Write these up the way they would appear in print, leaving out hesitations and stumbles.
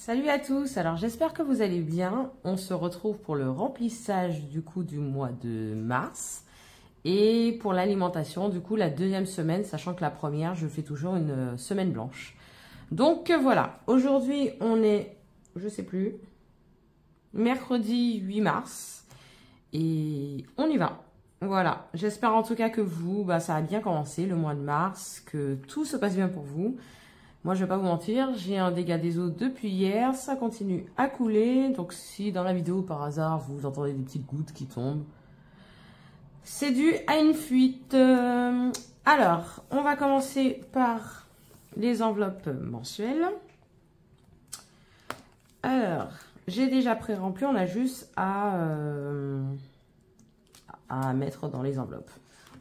Salut à tous, alors j'espère que vous allez bien. On se retrouve pour le remplissage du coup du mois de mars et pour l'alimentation du coup la deuxième semaine, sachant que la première je fais toujours une semaine blanche. Donc voilà, aujourd'hui on est, je sais plus, mercredi 8 mars et on y va. Voilà, j'espère en tout cas que vous, ça a bien commencé le mois de mars, que tout se passe bien pour vous. Moi, je vais pas vous mentir, j'ai un dégât des eaux depuis hier, ça continue à couler. Donc, si dans la vidéo, par hasard, vous entendez des petites gouttes qui tombent, c'est dû à une fuite. Alors, on va commencer par les enveloppes mensuelles. Alors, j'ai déjà pré-rempli, on a juste à mettre dans les enveloppes.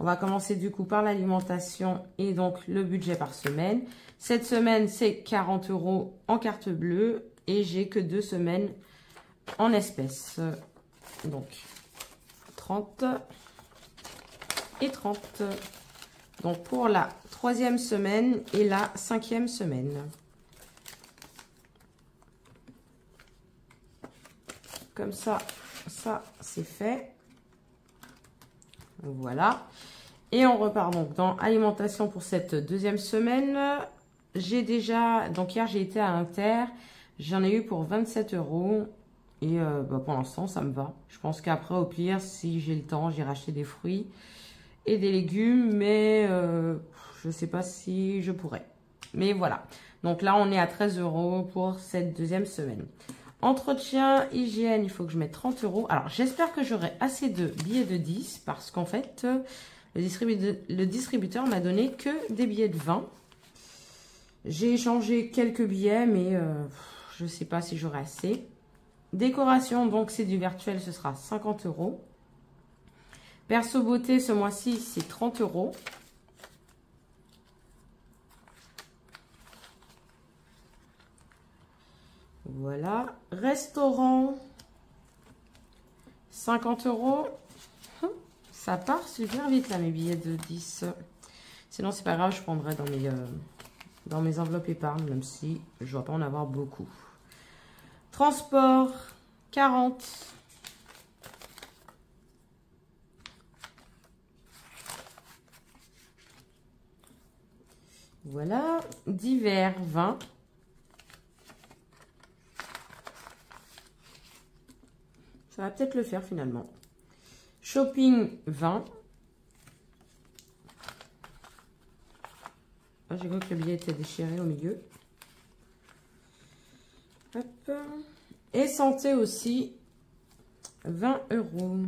On va commencer du coup par l'alimentation et donc le budget par semaine. Cette semaine, c'est 40 € en carte bleue et j'ai que 2 semaines en espèces. Donc, 30 et 30. Donc, pour la 3e semaine et la 5e semaine. Comme ça, ça, c'est fait. Voilà. Et on repart donc dans alimentation pour cette 2e semaine. J'ai déjà, donc hier j'ai été à Inter, j'en ai eu pour 27 € et pour l'instant ça me va. Je pense qu'après au pire, si j'ai le temps, j'irai acheter des fruits et des légumes, mais je ne sais pas si je pourrais. Mais voilà, donc là on est à 13 € pour cette 2e semaine. Entretien, hygiène, il faut que je mette 30 €. Alors j'espère que j'aurai assez de billets de 10 parce qu'en fait, le distributeur m'a donné que des billets de 20. J'ai échangé quelques billets, mais je ne sais pas si j'aurai assez. Décoration, donc c'est du virtuel, ce sera 50 €. Perso beauté, ce mois-ci, c'est 30 €. Voilà. Restaurant, 50 €. Ça part super vite là, mes billets de 10. Sinon, c'est pas grave, je prendrai dans mes enveloppes épargne, même si je ne dois pas en avoir beaucoup. Transport, 40. Voilà. Divers, 20. Ça va peut-être le faire finalement. Shopping, 20. Ah, j'ai cru que le billet était déchiré au milieu. Hop. Et santé aussi, 20 €.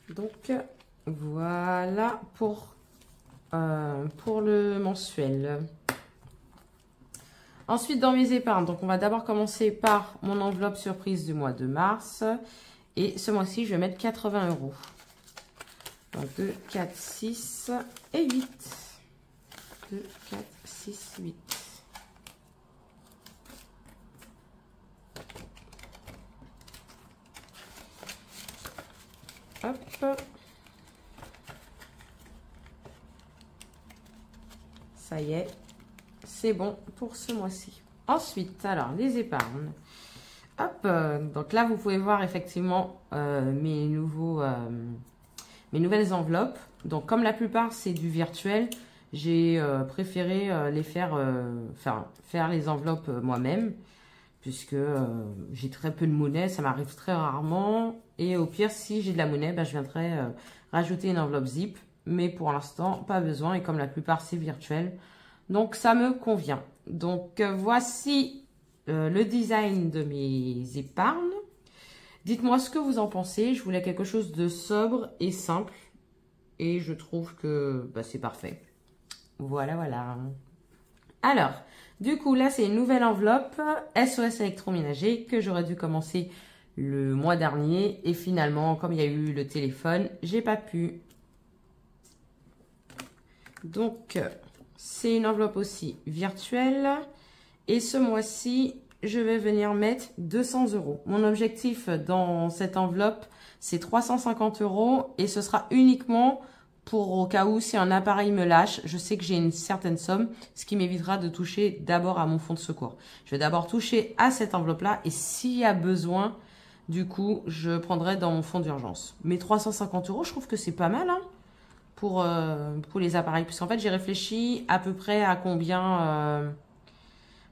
Donc, voilà pour le mensuel. Ensuite, dans mes épargnes, donc on va d'abord commencer par mon enveloppe surprise du mois de mars. Et ce mois-ci, je vais mettre 80 €. Donc 2, 4, 6 et 8. 2, 4, 6, 8. Hop. Ça y est. C'est bon pour ce mois-ci. Ensuite, alors, les épargnes. Hop, donc là, vous pouvez voir effectivement mes nouvelles enveloppes. Donc, comme la plupart, c'est du virtuel, j'ai préféré faire les enveloppes moi-même, puisque j'ai très peu de monnaie, ça m'arrive très rarement. Et au pire, si j'ai de la monnaie, je viendrai rajouter une enveloppe zip. Mais pour l'instant, pas besoin. Et comme la plupart, c'est virtuel, donc ça me convient. Donc, voici le design de mes épargnes. Dites-moi ce que vous en pensez. Je voulais quelque chose de sobre et simple. Et je trouve que c'est parfait. Voilà, voilà. Alors, du coup, là, c'est une nouvelle enveloppe SOS électroménager que j'aurais dû commencer le mois dernier. Et finalement, comme il y a eu le téléphone, j'ai pas pu. Donc, c'est une enveloppe aussi virtuelle. Et ce mois-ci, je vais venir mettre 200 €. Mon objectif dans cette enveloppe, c'est 350 € et ce sera uniquement pour au cas où si un appareil me lâche, je sais que j'ai une certaine somme, ce qui m'évitera de toucher d'abord à mon fonds de secours. Je vais d'abord toucher à cette enveloppe-là et s'il y a besoin, du coup, je prendrai dans mon fonds d'urgence. Mais 350 €, je trouve que c'est pas mal hein, pour les appareils. Puisqu'en fait, j'ai réfléchi à peu près à combien...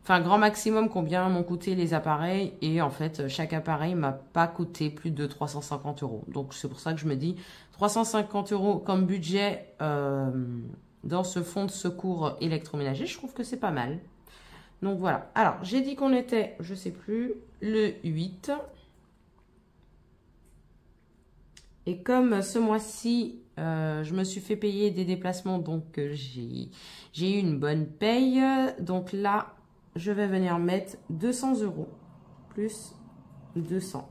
Enfin, grand maximum, combien m'ont coûté les appareils. Et en fait, chaque appareil m'a pas coûté plus de 350 €. Donc, c'est pour ça que je me dis 350 € comme budget dans ce fonds de secours électroménager. Je trouve que c'est pas mal. Donc, voilà. Alors, j'ai dit qu'on était, je sais plus, le 8. Et comme ce mois-ci, je me suis fait payer des déplacements, donc j'ai eu une bonne paye. Donc là, je vais venir mettre 200 € plus 200.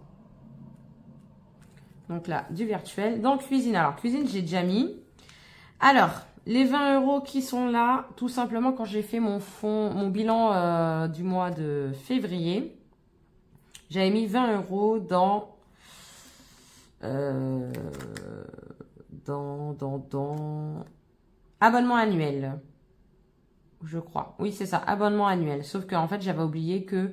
Donc là, du virtuel. Dans cuisine, alors cuisine, j'ai déjà mis. Alors, les 20 € qui sont là, tout simplement quand j'ai fait mon bilan du mois de février, j'avais mis 20 € dans abonnement annuel, je crois. Oui, c'est ça, abonnement annuel. Sauf qu'en fait, j'avais oublié que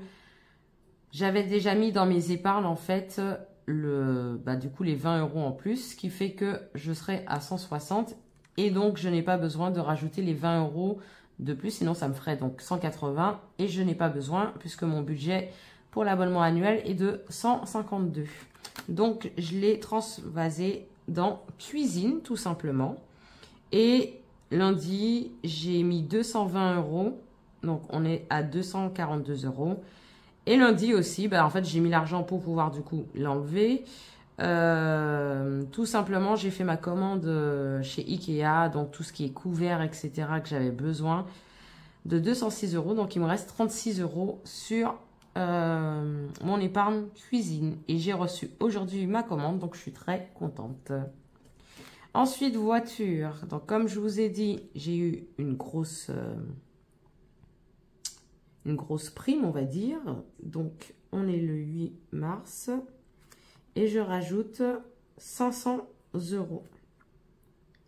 j'avais déjà mis dans mes épargnes, en fait, du coup, les 20 € en plus, ce qui fait que je serai à 160 et donc je n'ai pas besoin de rajouter les 20 € de plus, sinon ça me ferait donc 180 et je n'ai pas besoin puisque mon budget pour l'abonnement annuel est de 152. Donc, je l'ai transvasé dans cuisine, tout simplement. Et lundi, j'ai mis 220 €. Donc, on est à 242 €. Et lundi aussi, en fait, j'ai mis l'argent pour pouvoir, du coup, l'enlever. Tout simplement, j'ai fait ma commande chez Ikea. Donc, tout ce qui est couvert, etc., que j'avais besoin, de 206 €. Donc, il me reste 36 € sur mon épargne cuisine et j'ai reçu aujourd'hui ma commande, donc je suis très contente. Ensuite, voiture. Donc, comme je vous ai dit, j'ai eu une grosse prime, on va dire. Donc, on est le 8 mars et je rajoute 500 €,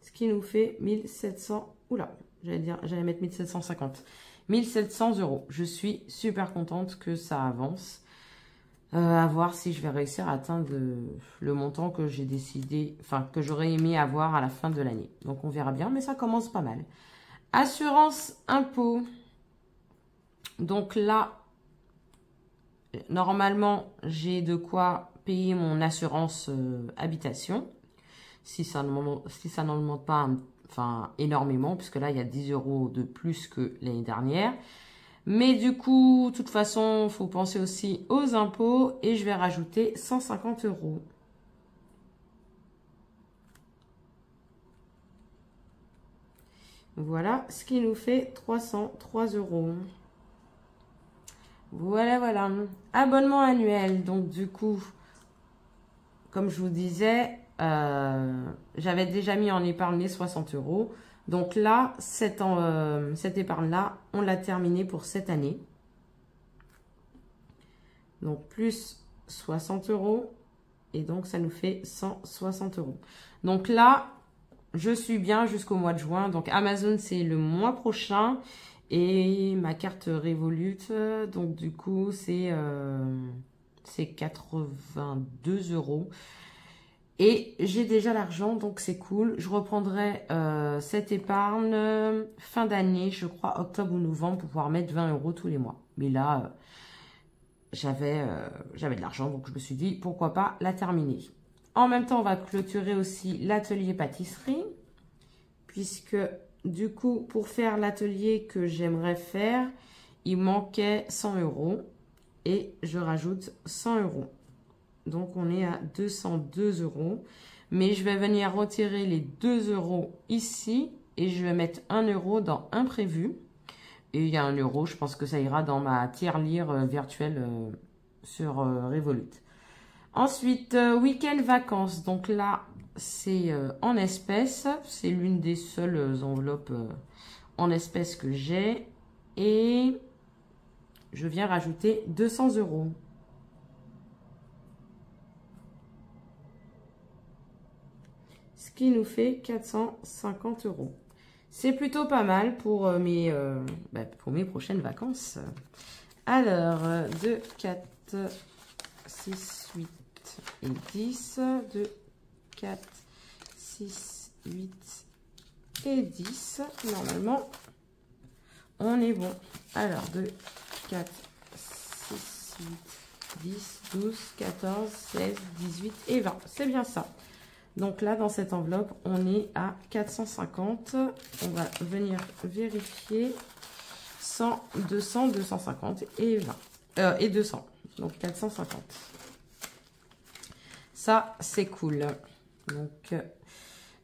ce qui nous fait 1700. Oula, j'allais mettre 1750. 1700 €. Je suis super contente que ça avance. À voir si je vais réussir à atteindre le montant que j'ai décidé, enfin, que j'aurais aimé avoir à la fin de l'année. Donc, on verra bien, mais ça commence pas mal. Assurance impôt. Donc là, normalement, j'ai de quoi payer mon assurance habitation. Si ça n'augmente pas enfin, énormément, puisque là, il y a 10 € de plus que l'année dernière. Mais du coup, de toute façon, il faut penser aussi aux impôts et je vais rajouter 150 €. Voilà, ce qui nous fait 303 €. Voilà, voilà. Abonnement annuel. Donc, du coup, comme je vous disais, j'avais déjà mis en épargne les 60 €. Donc là, cette épargne-là, on l'a terminée pour cette année. Donc, plus 60 €. Et donc, ça nous fait 160 €. Donc là, je suis bien jusqu'au mois de juin. Donc, Amazon, c'est le mois prochain. Et ma carte Revolut, donc du coup, c'est 82 €. Et j'ai déjà l'argent, donc c'est cool. Je reprendrai cette épargne fin d'année, je crois octobre ou novembre, pour pouvoir mettre 20 € tous les mois. Mais là, j'avais de l'argent, donc je me suis dit, pourquoi pas la terminer. En même temps, on va clôturer aussi l'atelier pâtisserie, puisque du coup, pour faire l'atelier que j'aimerais faire, il manquait 100 € et je rajoute 100 €. Donc, on est à 202 €. Mais je vais venir retirer les 2 € ici et je vais mettre 1 € dans imprévu. Et il y a 1 €, je pense que ça ira dans ma tirelire virtuelle sur Revolut. Ensuite, week-end vacances. Donc là, c'est en espèces. C'est l'une des seules enveloppes en espèces que j'ai. Et je viens rajouter 200 €. Ce qui nous fait 450 euros. C'est plutôt pas mal pour pour mes prochaines vacances. Alors, 2, 4, 6, 8 et 10. 2, 4, 6, 8 et 10. Normalement, on est bon. Alors, 2, 4, 6, 8, 10, 12, 14, 16, 18 et 20. C'est bien ça. Donc là, dans cette enveloppe, on est à 450. On va venir vérifier 100, 200, 250 et 20. Et 200. Donc 450. Ça, c'est cool. Donc,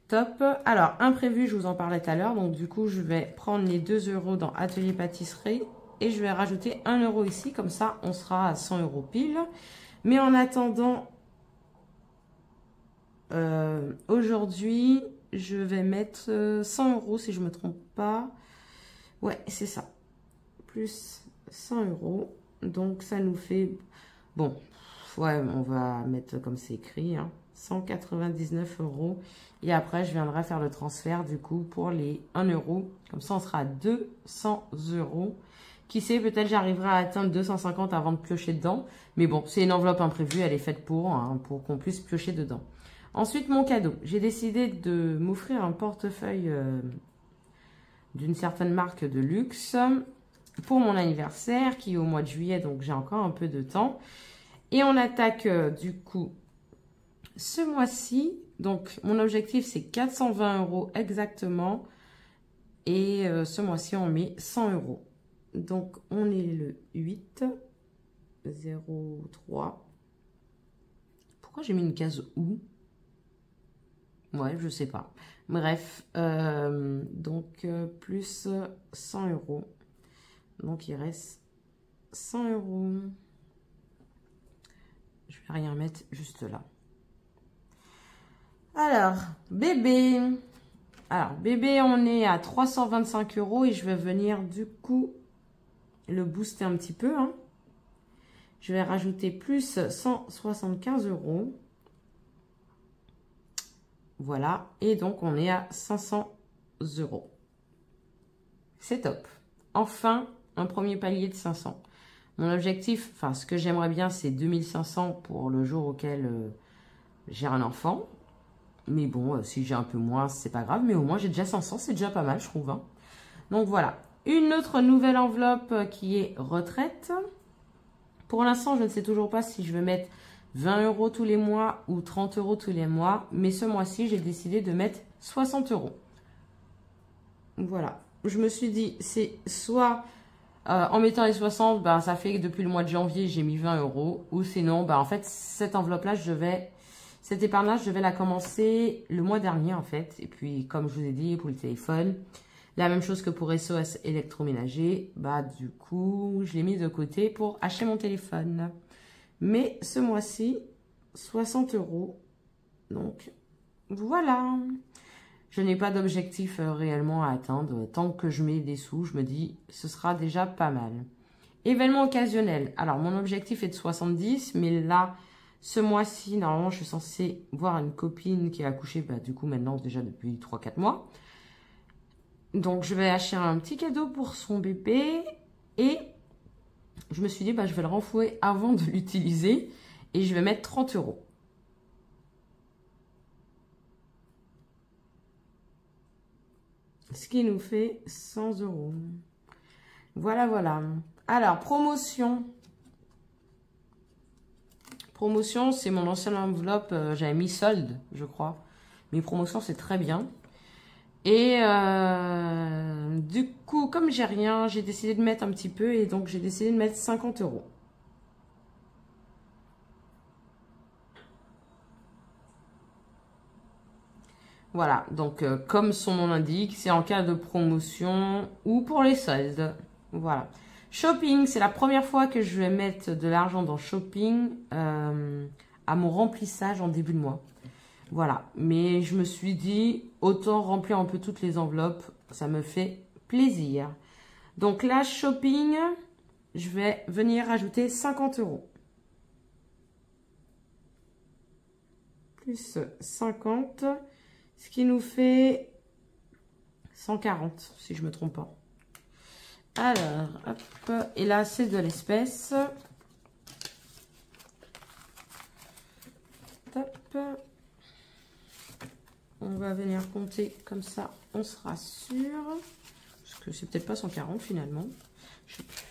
top. Alors, imprévu, je vous en parlais tout à l'heure. Donc, du coup, je vais prendre les 2 euros dans Atelier Pâtisserie. Et je vais rajouter 1 euro ici. Comme ça, on sera à 100 euros pile. Mais en attendant... aujourd'hui, je vais mettre 100 euros si je ne me trompe pas. Ouais, c'est ça. Plus 100 euros. Donc, ça nous fait... Bon, ouais, on va mettre comme c'est écrit. 199 euros. Et après, je viendrai faire le transfert du coup pour les 1 euro. Comme ça, on sera à 200 euros. Qui sait, peut-être j'arriverai à atteindre 250 avant de piocher dedans. Mais bon, c'est une enveloppe imprévue. Elle est faite pour qu'on puisse piocher dedans. Ensuite, mon cadeau. J'ai décidé de m'offrir un portefeuille d'une certaine marque de luxe pour mon anniversaire qui est au mois de juillet, donc j'ai encore un peu de temps. Et on attaque du coup ce mois-ci. Donc, mon objectif, c'est 420 euros exactement. Et ce mois-ci, on met 100 euros. Donc, on est le 8, 0, 3. Pourquoi j'ai mis une case où? Ouais, je sais pas. Bref, donc plus 100 euros. Donc, il reste 100 euros. Je vais rien mettre juste là. Alors, bébé. Alors, bébé, on est à 325 euros et je vais venir du coup le booster un petit peu. Je vais rajouter plus 175 euros. Voilà. Et donc, on est à 500 euros. C'est top. Enfin, un premier palier de 500. Mon objectif, enfin, ce que j'aimerais bien, c'est 2500 pour le jour auquel j'ai un enfant. Mais bon, si j'ai un peu moins, c'est pas grave. Mais au moins, j'ai déjà 500, c'est déjà pas mal, je trouve. Donc, voilà. Une autre nouvelle enveloppe qui est retraite. Pour l'instant, je ne sais toujours pas si je vais mettre 20 euros tous les mois ou 30 euros tous les mois. Mais ce mois-ci, j'ai décidé de mettre 60 euros. Voilà. Je me suis dit, c'est soit en mettant les 60, ben, ça fait que depuis le mois de janvier, j'ai mis 20 euros. Ou sinon, ben, en fait, cette enveloppe-là, cette épargne-là, je vais la commencer le mois dernier, en fait. Et puis, comme je vous ai dit, pour le téléphone, la même chose que pour SOS électroménager, bah, du coup, je l'ai mis de côté pour acheter mon téléphone. Mais ce mois-ci, 60 euros. Donc, voilà. Je n'ai pas d'objectif réellement à atteindre. Tant que je mets des sous, je me dis, ce sera déjà pas mal. Événement occasionnel. Alors, mon objectif est de 70, mais là, ce mois-ci, normalement, je suis censée voir une copine qui a accouché, bah, du coup, maintenant, déjà depuis 3-4 mois. Donc, je vais acheter un petit cadeau pour son bébé. Et je me suis dit, bah, je vais le renflouer avant de l'utiliser. Et je vais mettre 30 euros. Ce qui nous fait 100 euros. Voilà, voilà. Alors, promotion. Promotion, c'est mon ancienne enveloppe. J'avais mis solde, je crois. Mais promotion, c'est très bien. Et du coup, comme j'ai rien, j'ai décidé de mettre un petit peu. Et donc, j'ai décidé de mettre 50 euros. Voilà, donc comme son nom l'indique, c'est en cas de promotion ou pour les soldes. Voilà. Shopping, c'est la première fois que je vais mettre de l'argent dans shopping à mon remplissage en début de mois. Voilà, mais je me suis dit, autant remplir un peu toutes les enveloppes, ça me fait plaisir. Donc là, shopping, je vais venir ajouter 50 euros. Plus 50, Ce qui nous fait 140, si je me trompe pas. Alors, hop. Et là, c'est de l'espèce. Top. On va venir compter comme ça, on sera sûr. Parce que c'est peut-être pas 140 finalement. Je sais plus.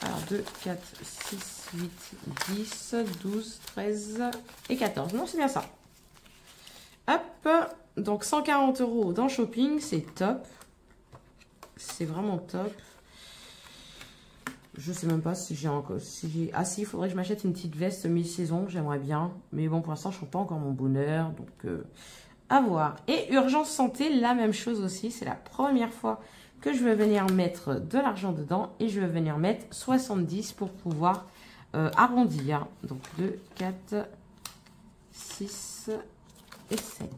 Alors 2, 4, 6, 8, 10, 12, 13 et 14. Non, c'est bien ça. Hop. Donc 140 € dans shopping, c'est top. C'est vraiment top. Je sais même pas si j'ai encore... Ah si, il faudrait que je m'achète une petite veste mi-saison, j'aimerais bien. Mais bon, pour l'instant, je ne sens pas encore mon bonheur. Donc, à voir. Et Urgence Santé, la même chose aussi. C'est la première fois que je vais venir mettre de l'argent dedans. Et je vais venir mettre 70 pour pouvoir arrondir. Donc, 2, 4, 6 et 7.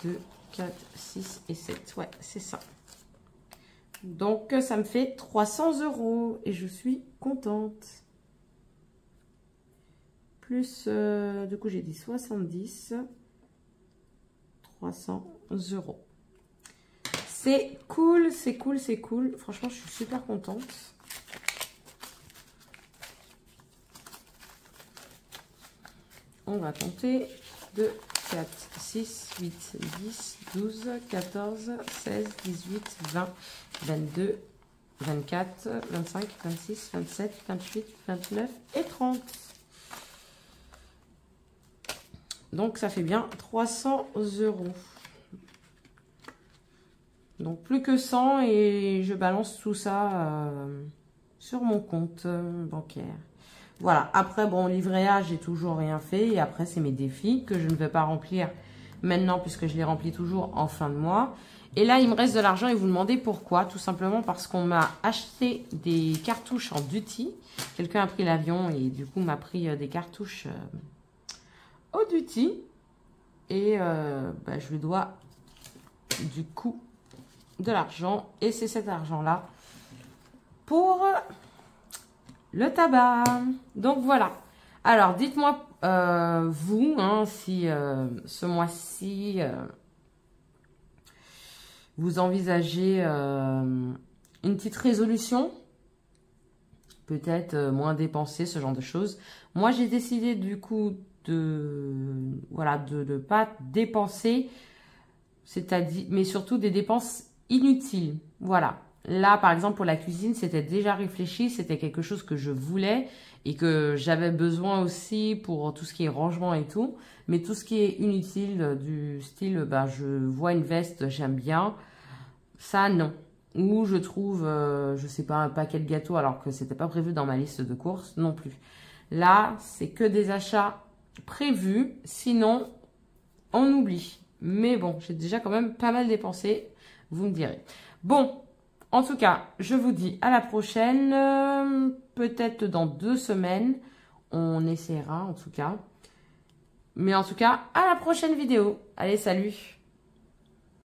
2, 4, 6 et 7. Ouais, c'est ça. Donc, ça me fait 300 € et je suis contente. Plus, du coup, j'ai dit 70. 300 €. C'est cool, c'est cool, c'est cool. Franchement, je suis super contente. On va compter 2, 4, 6, 8, 10, 12, 14, 16, 18, 20, 22, 24, 25, 26, 27, 28, 29 et 30. Donc, ça fait bien 300 €. Donc, plus que 100 et je balance tout ça sur mon compte bancaire. Voilà. Après, bon, livret A, j'ai toujours rien fait. Et après, c'est mes défis que je ne vais pas remplir maintenant puisque je les remplis toujours en fin de mois. Et là, il me reste de l'argent et vous me demandez pourquoi. Tout simplement parce qu'on m'a acheté des cartouches en Duty. Quelqu'un a pris l'avion et du coup m'a pris des cartouches au Duty. Et je lui dois du coup de l'argent. Et c'est cet argent-là pour le tabac. Donc voilà. Alors, dites-moi, vous, hein, si ce mois-ci... vous envisagez une petite résolution, peut-être moins dépenser, ce genre de choses. Moi, j'ai décidé du coup de ne pas dépenser, c'est-à-dire, mais surtout des dépenses inutiles. Voilà. Là, par exemple, pour la cuisine, c'était déjà réfléchi, c'était quelque chose que je voulais et que j'avais besoin aussi pour tout ce qui est rangement et tout. Mais tout ce qui est inutile, du style, je vois une veste, j'aime bien. Ça, non. Ou je trouve, je sais pas, un paquet de gâteaux alors que c'était pas prévu dans ma liste de courses, non plus. Là, c'est que des achats prévus, sinon, on oublie. Mais bon, j'ai déjà quand même pas mal dépensé, vous me direz. Bon, en tout cas, je vous dis à la prochaine, peut-être dans 2 semaines, on essaiera en tout cas. Mais en tout cas, à la prochaine vidéo. Allez, salut!